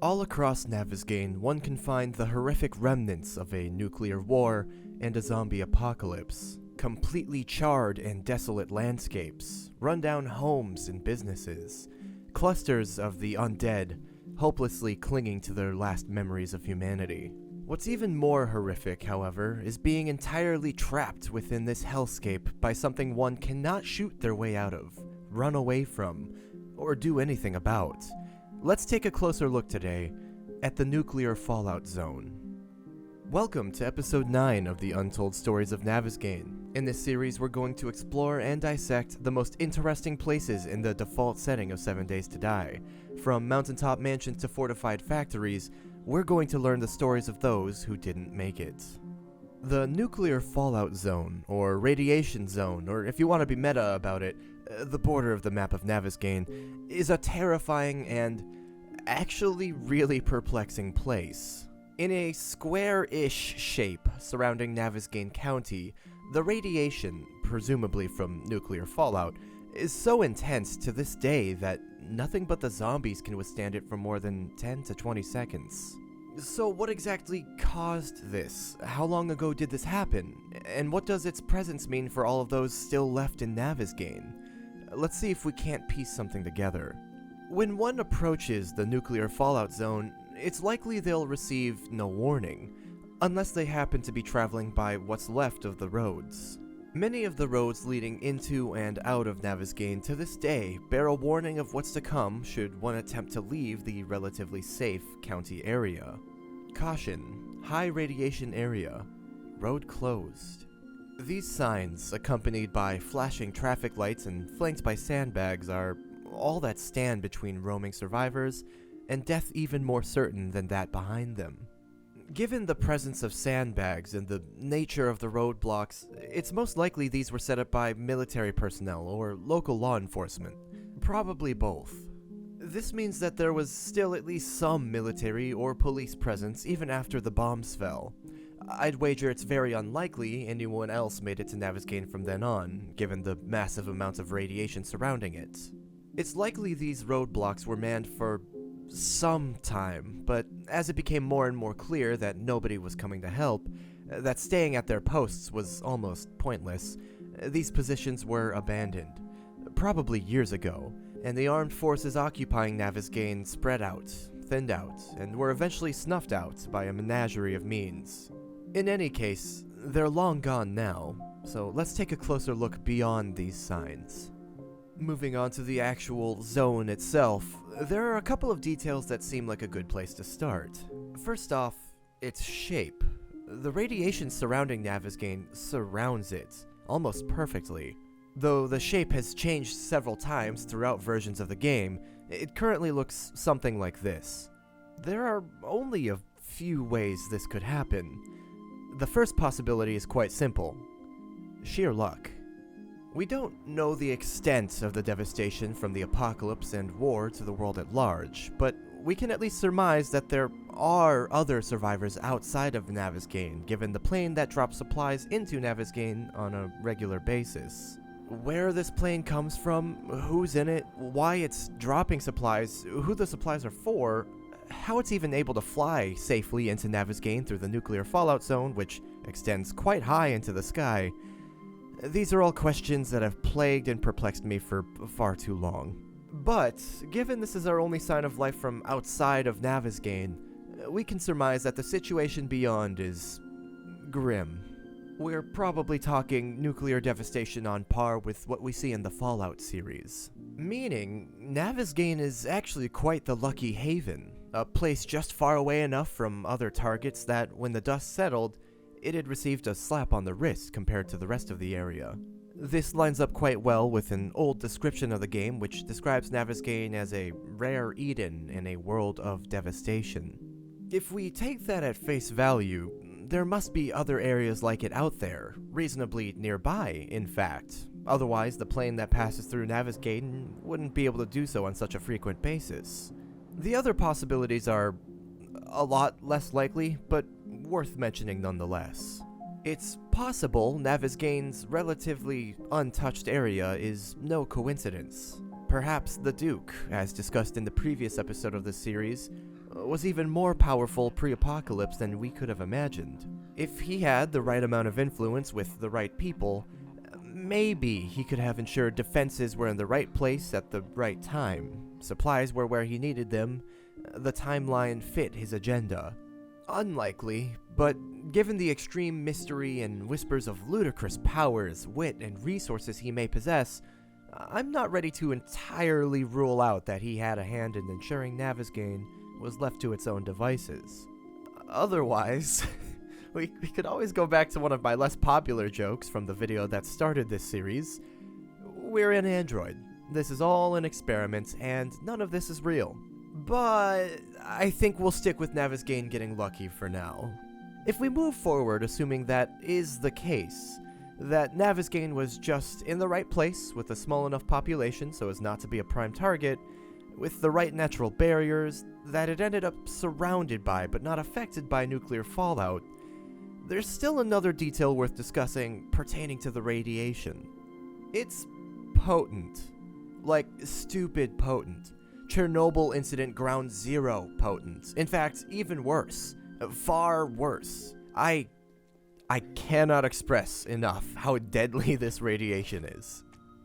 All across Navasgane, one can find the horrific remnants of a nuclear war and a zombie apocalypse. Completely charred and desolate landscapes, rundown homes and businesses, clusters of the undead, hopelessly clinging to their last memories of humanity. What's even more horrific, however, is being entirely trapped within this hellscape by something one cannot shoot their way out of, run away from, or do anything about. Let's take a closer look today at the nuclear fallout zone. Welcome to episode 9 of the Untold Stories of Navezgane. In this series, we're going to explore and dissect the most interesting places in the default setting of 7 Days to Die. From mountaintop mansions to fortified factories, we're going to learn the stories of those who didn't make it. The nuclear fallout zone, or radiation zone, or if you want to be meta about it, the border of the map of Navasgane, is a terrifying and actually really perplexing place. In a square-ish shape surrounding Navasgane County, the radiation, presumably from nuclear fallout, is so intense to this day that nothing but the zombies can withstand it for more than 10 to 20 seconds. So what exactly caused this? How long ago did this happen? And what does its presence mean for all of those still left in Navasgane? Let's see if we can't piece something together. When one approaches the nuclear fallout zone, it's likely they'll receive no warning, unless they happen to be traveling by what's left of the roads. Many of the roads leading into and out of Navasgane to this day bear a warning of what's to come should one attempt to leave the relatively safe county area. Caution, high radiation area, road closed. These signs, accompanied by flashing traffic lights and flanked by sandbags, are all that stand between roaming survivors and death even more certain than that behind them. Given the presence of sandbags and the nature of the roadblocks, it's most likely these were set up by military personnel or local law enforcement, probably both. This means that there was still at least some military or police presence even after the bombs fell. I'd wager it's very unlikely anyone else made it to Navasgane from then on, given the massive amounts of radiation surrounding it. It's likely these roadblocks were manned for some time, but as it became more and more clear that nobody was coming to help, that staying at their posts was almost pointless, these positions were abandoned, probably years ago, and the armed forces occupying Navasgane spread out, thinned out, and were eventually snuffed out by a menagerie of means. In any case, they're long gone now, so let's take a closer look beyond these signs. Moving on to the actual zone itself, there are a couple of details that seem like a good place to start. First off, its shape. The radiation surrounding Navasgane surrounds it, almost perfectly. Though the shape has changed several times throughout versions of the game, it currently looks something like this. There are only a few ways this could happen. The first possibility is quite simple: sheer luck. We don't know the extent of the devastation from the apocalypse and war to the world at large, but we can at least surmise that there are other survivors outside of Navasgane, given the plane that drops supplies into Navasgane on a regular basis. Where this plane comes from, who's in it, why it's dropping supplies, who the supplies are for, how it's even able to fly safely into Navasgane through the nuclear fallout zone, which extends quite high into the sky. These are all questions that have plagued and perplexed me for far too long. But, given this is our only sign of life from outside of Navasgane, we can surmise that the situation beyond is grim. We're probably talking nuclear devastation on par with what we see in the Fallout series. Meaning, Navasgane is actually quite the lucky haven, a place just far away enough from other targets that when the dust settled, it had received a slap on the wrist compared to the rest of the area. This lines up quite well with an old description of the game which describes Navasgane as a rare Eden in a world of devastation. If we take that at face value, there must be other areas like it out there, reasonably nearby, in fact. Otherwise, the plane that passes through Navasgane wouldn't be able to do so on such a frequent basis. The other possibilities are a lot less likely, but worth mentioning nonetheless. It's possible Navasgane's relatively untouched area is no coincidence. Perhaps the Duke, as discussed in the previous episode of this series, was even more powerful pre-apocalypse than we could have imagined. If he had the right amount of influence with the right people, maybe he could have ensured defenses were in the right place at the right time, supplies were where he needed them, the timeline fit his agenda. Unlikely, but given the extreme mystery and whispers of ludicrous powers, wit, and resources he may possess, I'm not ready to entirely rule out that he had a hand in ensuring Navasgane was left to its own devices. Otherwise, we could always go back to one of my less popular jokes from the video that started this series. We're an android. This is all an experiment, and none of this is real. But I think we'll stick with Navasgane getting lucky for now. If we move forward assuming that is the case, that Navasgane was just in the right place with a small enough population so as not to be a prime target, with the right natural barriers, that it ended up surrounded by but not affected by nuclear fallout, there's still another detail worth discussing pertaining to the radiation. It's potent. Like, stupid potent. Chernobyl incident ground zero potent. In fact, even worse. Far worse. I cannot express enough how deadly this radiation is.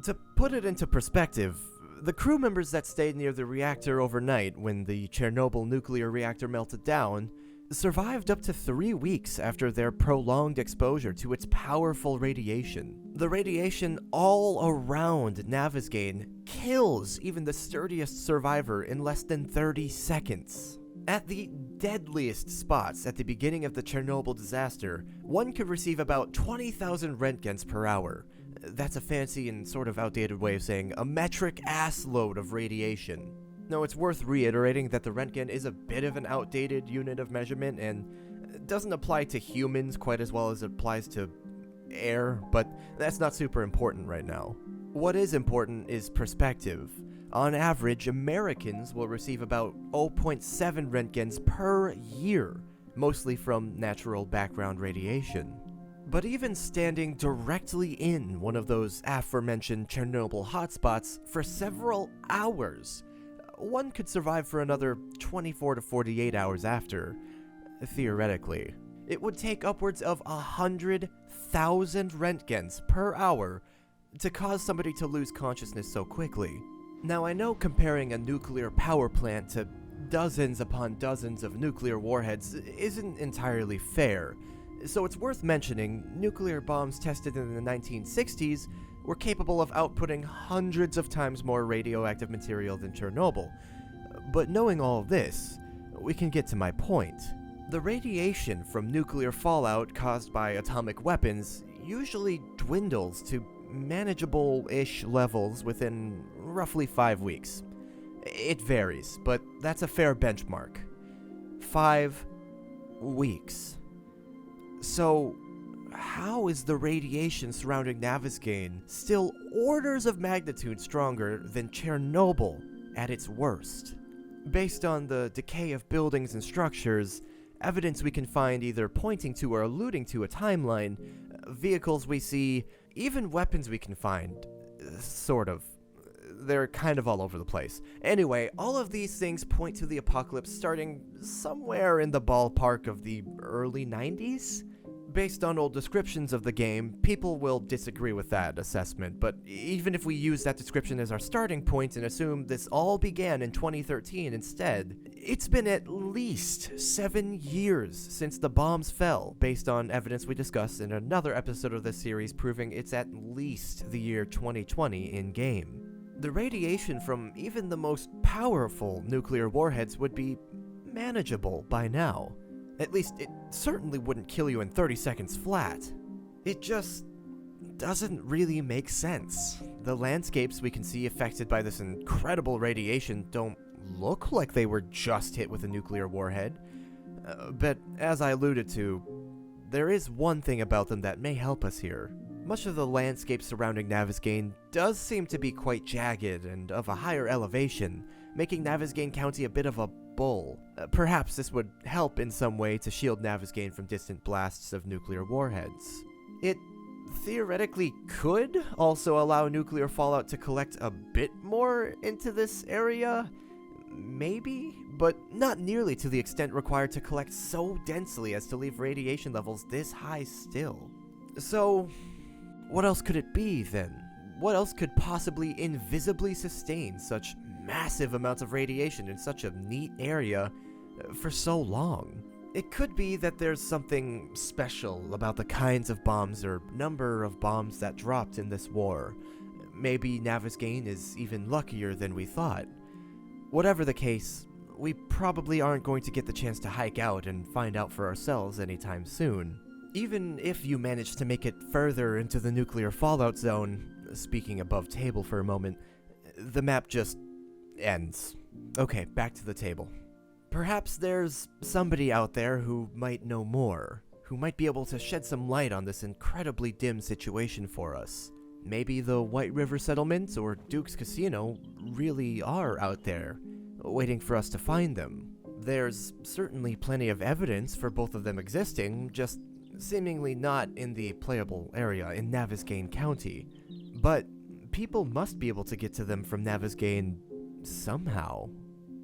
To put it into perspective, the crew members that stayed near the reactor overnight when the Chernobyl nuclear reactor melted down survived up to 3 weeks after their prolonged exposure to its powerful radiation. The radiation all around Navasgane kills even the sturdiest survivor in less than 30 seconds. At the deadliest spots at the beginning of the Chernobyl disaster, one could receive about 20,000 Roentgens per hour. That's a fancy and sort of outdated way of saying a metric ass load of radiation. Now, it's worth reiterating that the Roentgen is a bit of an outdated unit of measurement and doesn't apply to humans quite as well as it applies to air, but that's not super important right now. What is important is perspective. On average, Americans will receive about 0.7 Roentgens per year, mostly from natural background radiation. But even standing directly in one of those aforementioned Chernobyl hotspots for several hours, one could survive for another 24 to 48 hours after, theoretically. It would take upwards of 100,000 Roentgens per hour to cause somebody to lose consciousness so quickly. Now, I know comparing a nuclear power plant to dozens upon dozens of nuclear warheads isn't entirely fair, so it's worth mentioning nuclear bombs tested in the 1960s were capable of outputting hundreds of times more radioactive material than Chernobyl. But knowing all of this, we can get to my point. The radiation from nuclear fallout caused by atomic weapons usually dwindles to manageable-ish levels within roughly 5 weeks. It varies, but that's a fair benchmark. 5 weeks. So, how is the radiation surrounding Navasgane still orders of magnitude stronger than Chernobyl at its worst? Based on the decay of buildings and structures, evidence we can find either pointing to or alluding to a timeline, vehicles we see, even weapons we can find, sort of. They're kind of all over the place. Anyway, all of these things point to the apocalypse starting somewhere in the ballpark of the early 90s? Based on old descriptions of the game, people will disagree with that assessment, but even if we use that description as our starting point and assume this all began in 2013 instead, it's been at least 7 years since the bombs fell, based on evidence we discussed in another episode of this series proving it's at least the year 2020 in-game. The radiation from even the most powerful nuclear warheads would be manageable by now. At least, it certainly wouldn't kill you in 30 seconds flat. It just doesn't really make sense. The landscapes we can see affected by this incredible radiation don't look like they were just hit with a nuclear warhead. But as I alluded to, there is one thing about them that may help us here. Much of the landscape surrounding Navasgane does seem to be quite jagged and of a higher elevation, making Navasgane County a bit of a bowl. Perhaps this would help in some way to shield Navasgane from distant blasts of nuclear warheads. It theoretically could also allow nuclear fallout to collect a bit more into this area, Maybe, but not nearly to the extent required to collect so densely as to leave radiation levels this high still. So, what else could it be then? What else could possibly invisibly sustain such massive amounts of radiation in such a neat area for so long? It could be that there's something special about the kinds of bombs or number of bombs that dropped in this war. Maybe Navasgane is even luckier than we thought. Whatever the case, we probably aren't going to get the chance to hike out and find out for ourselves anytime soon. Even if you manage to make it further into the nuclear fallout zone, speaking above table for a moment, the map just ends. Okay, back to the table. Perhaps there's somebody out there who might know more, who might be able to shed some light on this incredibly dim situation for us. Maybe the White River Settlement or Duke's Casino really are out there, waiting for us to find them. There's certainly plenty of evidence for both of them existing, just seemingly not in the playable area in Navasgane County. But people must be able to get to them from Navasgane somehow.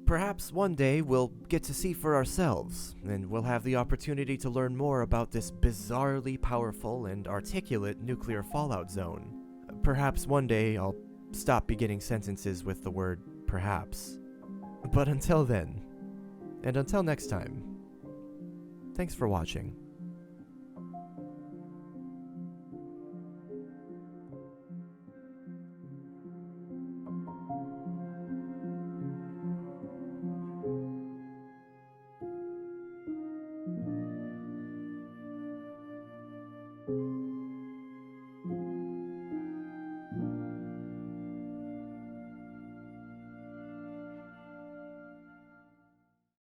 Perhaps one day we'll get to see for ourselves, and we'll have the opportunity to learn more about this bizarrely powerful and articulate nuclear fallout zone. Perhaps one day I'll stop beginning sentences with the word perhaps. But until then, and until next time, thanks for watching.